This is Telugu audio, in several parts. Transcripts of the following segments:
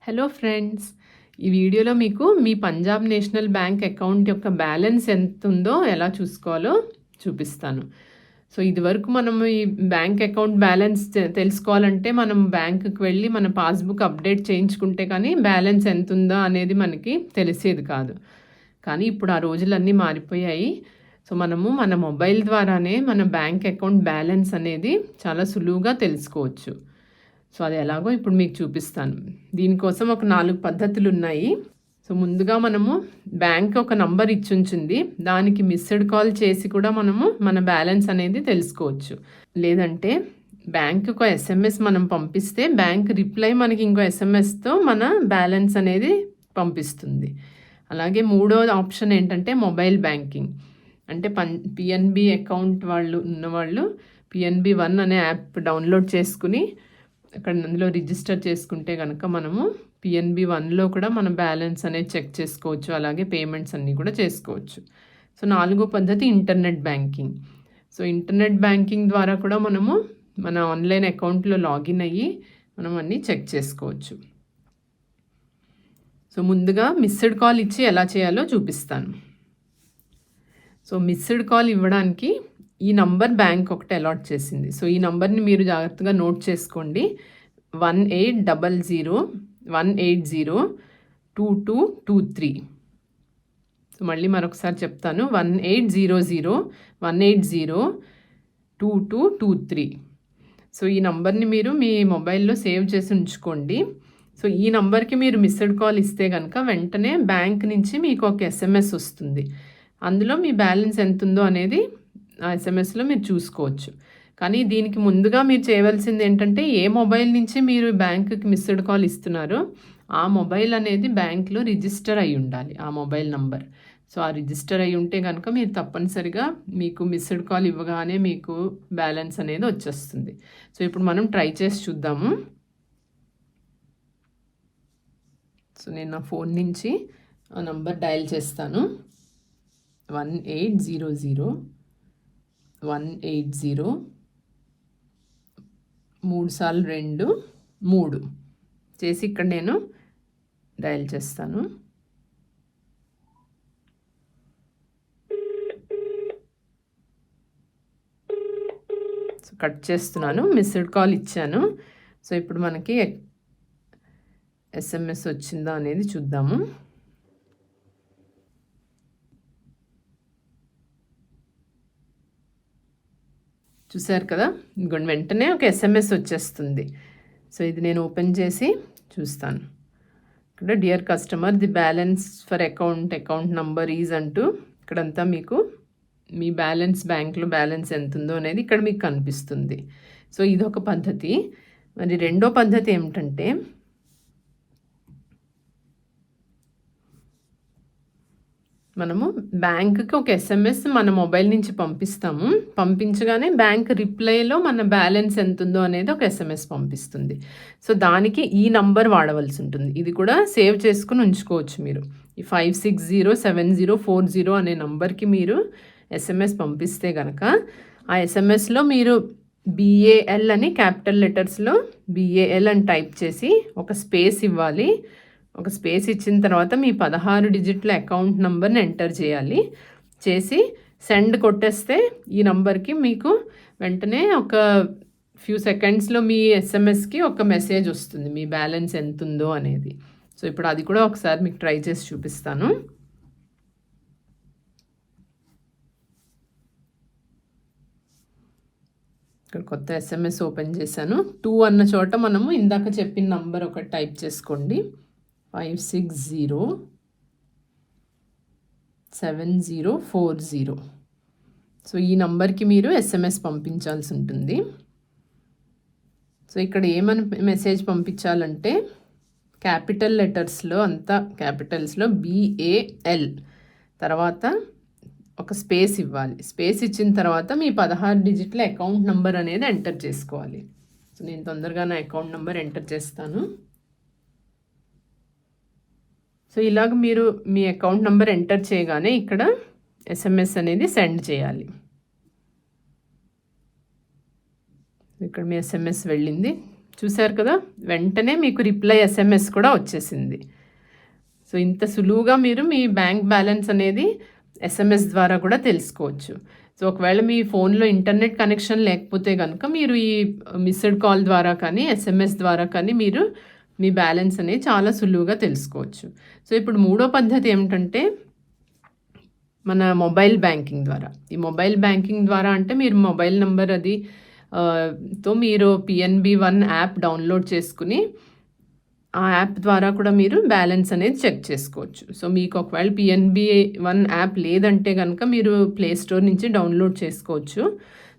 హలో ఫ్రెండ్స్, ఈ వీడియోలో మీకు మీ పంజాబ్ నేషనల్ బ్యాంక్ అకౌంట్ యొక్క బ్యాలెన్స్ ఎంత ఉందో ఎలా చూసుకోవాలో చూపిస్తాను. సో ఇదివరకు మనం ఈ బ్యాంక్ అకౌంట్ బ్యాలెన్స్ తెలుసుకోవాలంటే మనం బ్యాంకుకి వెళ్ళి మన పాస్బుక్ అప్డేట్ చేయించుకుంటే కానీ బ్యాలెన్స్ ఎంత ఉందో అనేది మనకి తెలిసేది కాదు. కానీ ఇప్పుడు ఆ రోజులన్నీ మారిపోయాయి. సో మనము మన మొబైల్ ద్వారానే మన బ్యాంక్ అకౌంట్ బ్యాలెన్స్ అనేది చాలా సులువుగా తెలుసుకోవచ్చు. సో అది ఎలాగో ఇప్పుడు మీకు చూపిస్తాను. దీనికోసం ఒక 4 పద్ధతులు ఉన్నాయి. సో ముందుగా మనము బ్యాంక్ ఒక నంబర్ ఇచ్చుంచింది, దానికి మిస్డ్ కాల్ చేసి కూడా మనము మన బ్యాలెన్స్ అనేది తెలుసుకోవచ్చు. లేదంటే బ్యాంకుకు ఒక ఎస్ఎంఎస్ మనం పంపిస్తే బ్యాంక్ రిప్లై మనకి ఇంకో ఎస్ఎంఎస్తో మన బ్యాలెన్స్ అనేది పంపిస్తుంది. అలాగే మూడో ఆప్షన్ ఏంటంటే మొబైల్ బ్యాంకింగ్. అంటే పిఎన్బి అకౌంట్ ఉన్నవాళ్ళు పిఎన్బి 1 అనే యాప్ డౌన్లోడ్ చేసుకుని అక్కడ అందులో రిజిస్టర్ చేసుకుంటే కనుక మనము పిఎన్బి 1లో కూడా మన బ్యాలెన్స్ అనేది చెక్ చేసుకోవచ్చు. అలాగే పేమెంట్స్ అన్నీ కూడా చేసుకోవచ్చు. సో 4వ పద్ధతి internet banking. So internet banking ద్వారా కూడా మనము మన ఆన్లైన్ అకౌంట్లో లాగిన్ అయ్యి మనం అన్నీ చెక్ చేసుకోవచ్చు. సో ముందుగా మిస్డ్ కాల్ ఇచ్చి ఎలా చేయాలో చూపిస్తాను. సో మిస్డ్ కాల్ ఇవ్వడానికి ఈ నంబర్ బ్యాంక్ ఒకటి అలాట్ చేసింది. సో ఈ నంబర్ని మీరు జాగ్రత్తగా నోట్ చేసుకోండి. 1800-180-2223. సో మళ్ళీ మరొకసారి చెప్తాను, 1800-180-2223. సో ఈ నంబర్ని మీరు మీ మొబైల్లో సేవ్ చేసి ఉంచుకోండి. సో ఈ నంబర్కి మీరు మిస్డ్ కాల్ ఇస్తే కనుక వెంటనే బ్యాంక్ నుంచి మీకు ఒక ఎస్ఎంఎస్ వస్తుంది. అందులో మీ బ్యాలెన్స్ ఎంత ఉందో అనేది ఆ ఎస్ఎంఎస్లో మీరు చూసుకోవచ్చు. కానీ దీనికి ముందుగా మీరు చేయవలసింది ఏంటంటే, ఏ మొబైల్ నుంచి మీరు బ్యాంకుకి మిస్డ్ కాల్ ఇస్తున్నారో ఆ మొబైల్ అనేది బ్యాంక్లో రిజిస్టర్ అయి ఉండాలి, ఆ మొబైల్ నంబర్. సో ఆ రిజిస్టర్ అయి ఉంటే కనుక మీరు తప్పనిసరిగా మీకు మిస్డ్ కాల్ ఇవ్వగానే మీకు బ్యాలెన్స్ అనేది వచ్చేస్తుంది. సో ఇప్పుడు మనం ట్రై చేసి చూద్దాము. సో నేను నా ఫోన్ నుంచి ఆ నంబర్ డయల్ చేస్తాను. 1800-180 3x2 చేసి ఇక్కడ నేను డయల్ చేస్తాను. సో కట్ చేస్తున్నాను. మిస్డ్ కాల్ ఇచ్చాను. సో ఇప్పుడు మనకి ఎస్ఎంఎస్ వచ్చిందా అనేది చూద్దాము. చూసారు కదా, ఇంకొండి వెంటనే ఒక ఎస్ఎంఎస్ వచ్చేస్తుంది. సో ఇది నేను ఓపెన్ చేసి చూస్తాను. ఇక్కడ dear customer, the balance for account number is అంటూ ఇక్కడంతా మీకు మీ బ్యాలెన్స్, బ్యాంక్లో బ్యాలెన్స్ ఎంత ఉందో అనేది ఇక్కడ మీకు కనిపిస్తుంది. సో ఇదొక పద్ధతి. మరి రెండో పద్ధతి ఏమిటంటే, మనము బ్యాంకుకి ఒక ఎస్ఎంఎస్ మన మొబైల్ నుంచి పంపిస్తాము. పంపించగానే బ్యాంక్ రిప్లైలో మన బ్యాలెన్స్ ఎంత ఉందో అనేది ఒక ఎస్ఎంఎస్ పంపిస్తుంది. సో దానికి ఈ నంబర్ వాడవలసి ఉంటుంది. ఇది కూడా సేవ్ చేసుకుని ఉంచుకోవచ్చు మీరు. ఈ 560704 అనే నంబర్కి మీరు ఎస్ఎంఎస్ పంపిస్తే కనుక ఆ ఎస్ఎంఎస్లో మీరు BAL అని క్యాపిటల్ లెటర్స్లో BAL అని టైప్ చేసి ఒక స్పేస్ ఇవ్వాలి. ఒక స్పేస్ ఇచ్చిన తర్వాత మీ 16 డిజిట్ల అకౌంట్ నంబర్ని ఎంటర్ చేయాలి. చేసి సెండ్ కొట్టేస్తే ఈ నంబర్కి మీకు వెంటనే ఒక ఫ్యూ సెకండ్స్లో మీ ఎస్ఎంఎస్కి ఒక మెసేజ్ వస్తుంది మీ బ్యాలెన్స్ ఎంత ఉందో అనేది. సో ఇప్పుడు అది కూడా ఒకసారి మీకు ట్రై చేసి చూపిస్తాను. ఇక్కడ కొత్త ఎస్ఎంఎస్ ఓపెన్ చేశాను. 2 అన్న చోట మనము ఇందాక చెప్పిన నంబర్ ఒకటి టైప్ చేసుకోండి. 560704. సో ఈ నంబర్కి మీరు ఎస్ఎంఎస్ పంపించాల్సి ఉంటుంది. సో ఇక్కడ ఏమని మెసేజ్ పంపించాలంటే, క్యాపిటల్ లెటర్స్లో అంతా క్యాపిటల్స్లో BAL తర్వాత ఒక స్పేస్ ఇవ్వాలి. స్పేస్ ఇచ్చిన తర్వాత మీ 16 డిజిట్ల అకౌంట్ నంబర్ అనేది ఎంటర్ చేసుకోవాలి. సో నేను తొందరగా నా అకౌంట్ నంబర్ ఎంటర్ చేస్తాను. సో ఇలాగ మీరు మీ అకౌంట్ నెంబర్ ఎంటర్ చేయగానే ఇక్కడ ఎస్ఎంఎస్ అనేది సెండ్ చేయాలి. ఇక్కడ మీ ఎస్ఎంఎస్ వెళ్ళింది చూసారు కదా, వెంటనే మీకు రిప్లై ఎస్ఎంఎస్ కూడా వచ్చేసింది. సో ఇంత సులువుగా మీరు మీ బ్యాంక్ బ్యాలెన్స్ అనేది ఎస్ఎంఎస్ ద్వారా కూడా తెలుసుకోవచ్చు. సో ఒకవేళ మీ ఫోన్లో ఇంటర్నెట్ కనెక్షన్ లేకపోతే కనుక మీరు ఈ మిస్డ్ కాల్ ద్వారా కానీ ఎస్ఎంఎస్ ద్వారా కానీ మీరు మీ బ్యాలెన్స్ అనేది చాలా సులువుగా తెలుసుకోవచ్చు. సో ఇప్పుడు మూడో పద్ధతి ఏమిటంటే మన మొబైల్ బ్యాంకింగ్ ద్వారా. ఈ మొబైల్ బ్యాంకింగ్ ద్వారా అంటే మీరు మొబైల్ నెంబర్ అది తో మీరు PNB-1 యాప్ డౌన్లోడ్ చేసుకుని ఆ యాప్ ద్వారా కూడా మీరు బ్యాలెన్స్ అనేది చెక్ చేసుకోవచ్చు. సో మీకు ఒకవేళ PNB-1 యాప్ లేదంటే కనుక మీరు ప్లే స్టోర్ నుంచి డౌన్లోడ్ చేసుకోవచ్చు.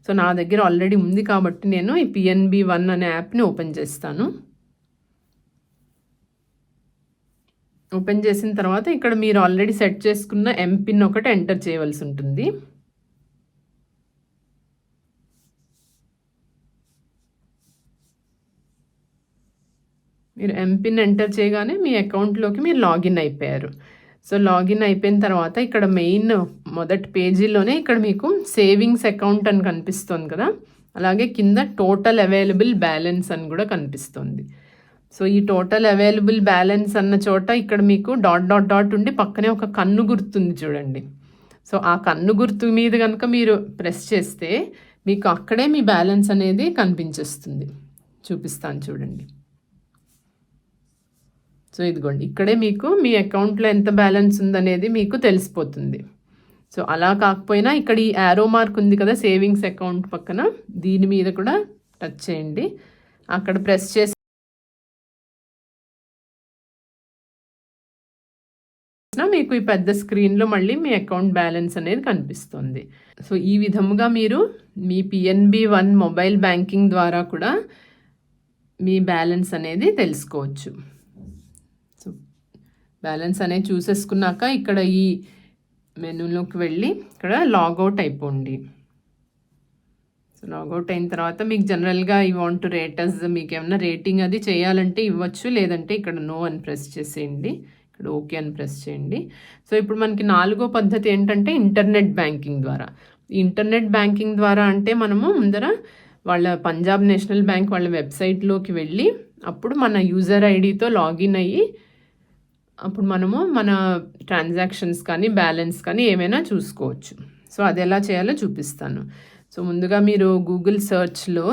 సో నా దగ్గర ఆల్రెడీ ఉంది కాబట్టి నేను ఈ PNB-1 అనే యాప్ని ఓపెన్ చేస్తాను. ఓపెన్ చేసిన తర్వాత ఇక్కడ మీరు ఆల్రెడీ సెట్ చేసుకున్న ఎంపిన్ ఒకటి ఎంటర్ చేయవలసి ఉంటుంది. మీరు ఎంపిన్ ఎంటర్ చేయగానే మీ అకౌంట్లోకి మీరు లాగిన్ అయిపోయారు. సో లాగిన్ అయిపోయిన తర్వాత ఇక్కడ మెయిన్ మొదటి పేజీలోనే ఇక్కడ మీకు సేవింగ్స్ అకౌంట్ అని కనిపిస్తుంది కదా, అలాగే కింద టోటల్ అవైలబుల్ బ్యాలెన్స్ అని కూడా కనిపిస్తుంది. సో ఈ టోటల్ అవైలబుల్ బ్యాలెన్స్ అన్న చోట ఇక్కడ మీకు డాట్ డాట్ డాట్ ఉండి పక్కనే ఒక కన్ను గుర్తుంది చూడండి. సో ఆ కన్ను గుర్తు మీద కనుక మీరు ప్రెస్ చేస్తే మీకు అక్కడే మీ బ్యాలెన్స్ అనేది కనిపించేస్తుంది. చూపిస్తాను చూడండి. సో ఇదిగోండి, ఇక్కడే మీకు మీ అకౌంట్లో ఎంత బ్యాలెన్స్ ఉందనేది మీకు తెలిసిపోతుంది. సో అలా కాకపోయినా ఇక్కడ ఈ యారో మార్క్ ఉంది కదా సేవింగ్స్ అకౌంట్ పక్కన, దీని మీద కూడా టచ్ చేయండి. అక్కడ ప్రెస్ చేసి మీకు ఈ పెద్ద స్క్రీన్లో మళ్ళీ మీ అకౌంట్ బ్యాలెన్స్ అనేది కనిపిస్తుంది. సో ఈ విధముగా మీరు మీ PNB-1 మొబైల్ బ్యాంకింగ్ ద్వారా కూడా మీ బ్యాలెన్స్ అనేది తెలుసుకోవచ్చు. సో బ్యాలెన్స్ అనేది చూసేసుకున్నాక ఇక్కడ ఈ మెనూలోకి వెళ్ళి ఇక్కడ లాగౌట్ అయిపోండి. సో లాగౌట్ అయిన తర్వాత మీకు జనరల్గా ఈ వాంట్ టు రేటస్, మీకు ఏమైనా రేటింగ్ అది చేయాలంటే ఇవ్వచ్చు, లేదంటే ఇక్కడ నో అని ప్రెస్ చేసేయండి, ఇక్కడ ఓకే అని ప్రెస్ చేయండి. సో ఇప్పుడు మనకి నాలుగో పద్ధతి ఏంటంటే ఇంటర్నెట్ బ్యాంకింగ్ ద్వారా. ఈ ఇంటర్నెట్ బ్యాంకింగ్ ద్వారా అంటే మనము ముందర వాళ్ళ పంజాబ్ నేషనల్ బ్యాంక్ వాళ్ళ వెబ్సైట్లోకి వెళ్ళి అప్పుడు మన యూజర్ ఐడితో లాగిన్ అయ్యి అప్పుడు మనము మన ట్రాన్సాక్షన్స్ కానీ బ్యాలెన్స్ కానీ ఏమైనా చూసుకోవచ్చు. సో అది ఎలా చేయాలో చూపిస్తాను. సో ముందుగా మీరు గూగుల్ సర్చ్లో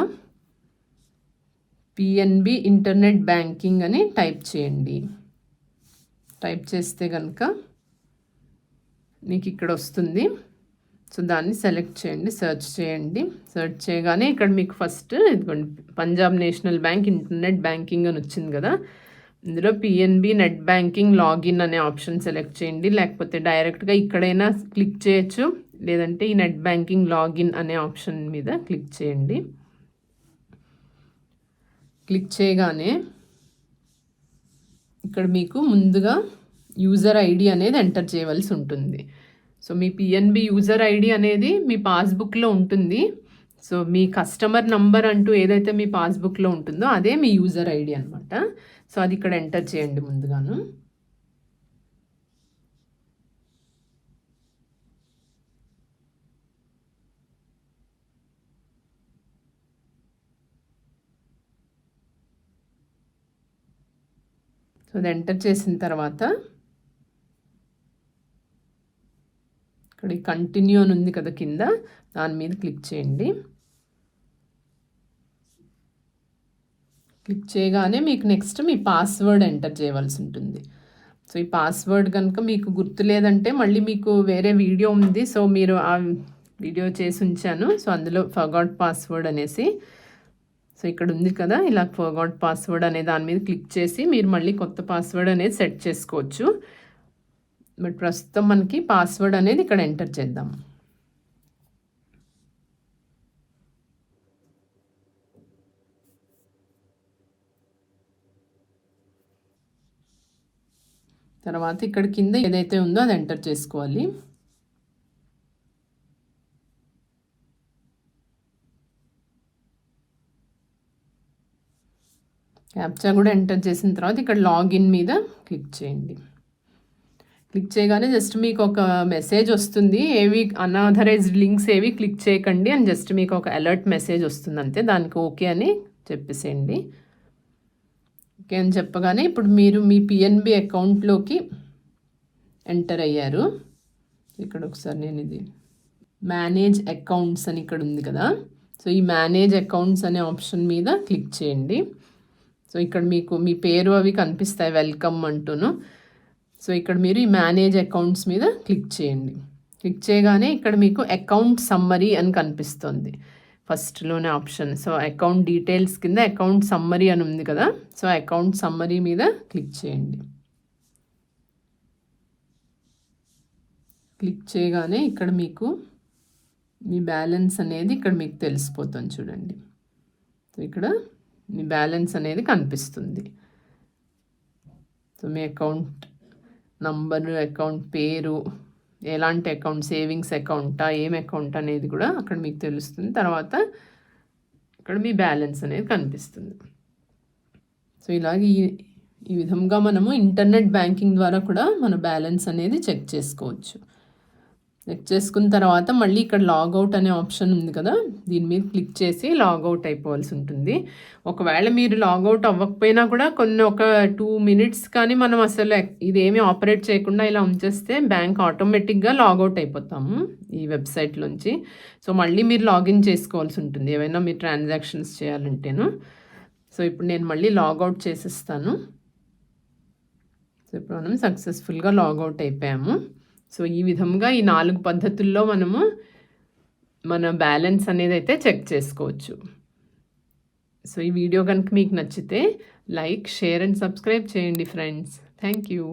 PNB ఇంటర్నెట్ బ్యాంకింగ్ అని టైప్ చేయండి. టైప్ చేస్తే కనుక మీకు ఇక్కడ వస్తుంది. సో దాన్ని సెలెక్ట్ చేయండి, సెర్చ్ చేయండి. సెర్చ్ చేయగానే ఇక్కడ మీకు ఫస్ట్ ఇదిగోండి Punjab national bank internet banking అని వచ్చింది కదా, ఇందులో PNB నెట్ బ్యాంకింగ్ లాగిన్ అనే ఆప్షన్ సెలెక్ట్ చేయండి, లేకపోతే డైరెక్ట్గా ఇక్కడైనా క్లిక్ చేయొచ్చు, లేదంటే ఈ నెట్ బ్యాంకింగ్ లాగిన్ అనే ఆప్షన్ మీద క్లిక్ చేయండి. క్లిక్ చేయగానే ఇక్కడ మీకు ముందుగా యూజర్ ఐడి అనేది ఎంటర్ చేయవలసి ఉంటుంది. సో మీ PNB యూజర్ ఐడి అనేది మీ పాస్బుక్లో ఉంటుంది. సో మీ కస్టమర్ నంబర్ అంటూ ఏదైతే మీ పాస్బుక్లో ఉంటుందో అదే మీ యూజర్ ఐడి అనమాట. సో అది ఇక్కడ ఎంటర్ చేయండి ముందుగాను. సో అది ఎంటర్ చేసిన తర్వాత ఇక్కడ కంటిన్యూ అని ఉంది కదా కింద, దాని మీద క్లిక్ చేయండి. క్లిక్ చేయగానే మీకు నెక్స్ట్ మీ పాస్వర్డ్ ఎంటర్ చేయవలసి ఉంటుంది. సో ఈ పాస్వర్డ్ కనుక మీకు గుర్తు లేదంటే మళ్ళీ మీకు వేరే వీడియో ఉంది, సో మీరు ఆ వీడియో చేసి ఉంచాను. సో అందులో ఫర్గాట్ పాస్వర్డ్ అనేసి, సో ఇక్కడ ఉంది కదా ఇలా ఫర్గాట్ పాస్వర్డ్ అనే దాని మీద క్లిక్ చేసి మీరు మళ్ళీ కొత్త పాస్వర్డ్ అనేది సెట్ చేసుకోవచ్చు. బట్ ప్రస్తుతం మనకి పాస్వర్డ్ అనేది ఇక్కడ ఎంటర్ చేద్దాం. తర్వాత ఇక్కడ కింద ఏదైతే ఉందో అది ఎంటర్ చేసుకోవాలి. క్యాప్చా కూడా ఎంటర్ చేసిన తర్వాత ఇక్కడ లాగిన్ మీద క్లిక్ చేయండి. క్లిక్ చేయగానే జస్ట్ మీకు ఒక మెసేజ్ వస్తుంది, ఏవి అన్ఆథరైజ్డ్ లింక్స్ ఏవి క్లిక్ చేయకండి అని జస్ట్ మీకు ఒక అలర్ట్ మెసేజ్ వస్తుంది అంతే. దానికి ఓకే అని చెప్పేసేయండి. ఓకే అని చెప్పగానే ఇప్పుడు మీరు మీ పిఎన్బి అకౌంట్లోకి ఎంటర్ అయ్యారు. ఇక్కడ ఒకసారి నేను ఇది మేనేజ్ అకౌంట్స్ అని ఇక్కడ ఉంది కదా, సో ఈ మేనేజ్ అకౌంట్స్ అనే ఆప్షన్ మీద క్లిక్ చేయండి. సో ఇక్కడ మీకు మీ పేరు అవి కనిపిస్తాయి వెల్కమ్ అంటూను. సో ఇక్కడ మీరు ఈ మేనేజ్ అకౌంట్స్ మీద క్లిక్ చేయండి. క్లిక్ చేయగానే ఇక్కడ మీకు అకౌంట్ సమ్మరీ అని కనిపిస్తుంది ఫస్ట్లోనే ఆప్షన్. సో అకౌంట్ డీటెయిల్స్ కింద అకౌంట్ సమ్మరీ అని ఉంది కదా, సో అకౌంట్ సమ్మరీ మీద క్లిక్ చేయండి. క్లిక్ చేయగానే ఇక్కడ మీకు మీ బ్యాలెన్స్ అనేది ఇక్కడ మీకు తెలిసిపోతుంది చూడండి. సో ఇక్కడ మీ బ్యాలెన్స్ అనేది కనిపిస్తుంది. సో మీ అకౌంట్ నంబరు, అకౌంట్ పేరు, ఎలాంటి అకౌంట్, సేవింగ్స్ అకౌంటా, ఏం అకౌంట్ అనేది కూడా అక్కడ మీకు తెలుస్తుంది. తర్వాత ఇక్కడ మీ బ్యాలెన్స్ అనేది కనిపిస్తుంది. సో ఇలాగే ఈ విధంగా మనము ఇంటర్నెట్ బ్యాంకింగ్ ద్వారా కూడా మన బ్యాలెన్స్ అనేది చెక్ చేసుకోవచ్చు. చెక్ చేసుకున్న తర్వాత మళ్ళీ ఇక్కడ లాగౌట్ అనే ఆప్షన్ ఉంది కదా, దీని మీద క్లిక్ చేసి లాగౌట్ అయిపోవాల్సి ఉంటుంది. ఒకవేళ మీరు లాగౌట్ అవ్వకపోయినా కూడా ఒక 2 minutes కానీ మనం అసలు ఇదేమీ ఆపరేట్ చేయకుండా ఇలా ఉంచేస్తే బ్యాంక్ ఆటోమేటిక్గా లాగౌట్ అయిపోతాము ఈ వెబ్సైట్లోంచి. సో మళ్ళీ మీరు లాగిన్ చేసుకోవాల్సి ఉంటుంది ఏవైనా మీరు ట్రాన్సాక్షన్స్ చేయాలంటేను. సో ఇప్పుడు నేను మళ్ళీ లాగౌట్ చేసేస్తాను. సో ఇప్పుడు మనం సక్సెస్ఫుల్గా లాగౌట్ అయిపోయాము. సో ఈ విధంగా ఈ 4 పద్ధతుల్లో మనము మన బ్యాలెన్స్ అనేది అయితే చెక్ చేసుకోవచ్చు. సో ఈ వీడియో కనుక మీకు నచ్చితే లైక్, షేర్ అండ్ సబ్స్క్రైబ్ చేయండి ఫ్రెండ్స్. Thank you.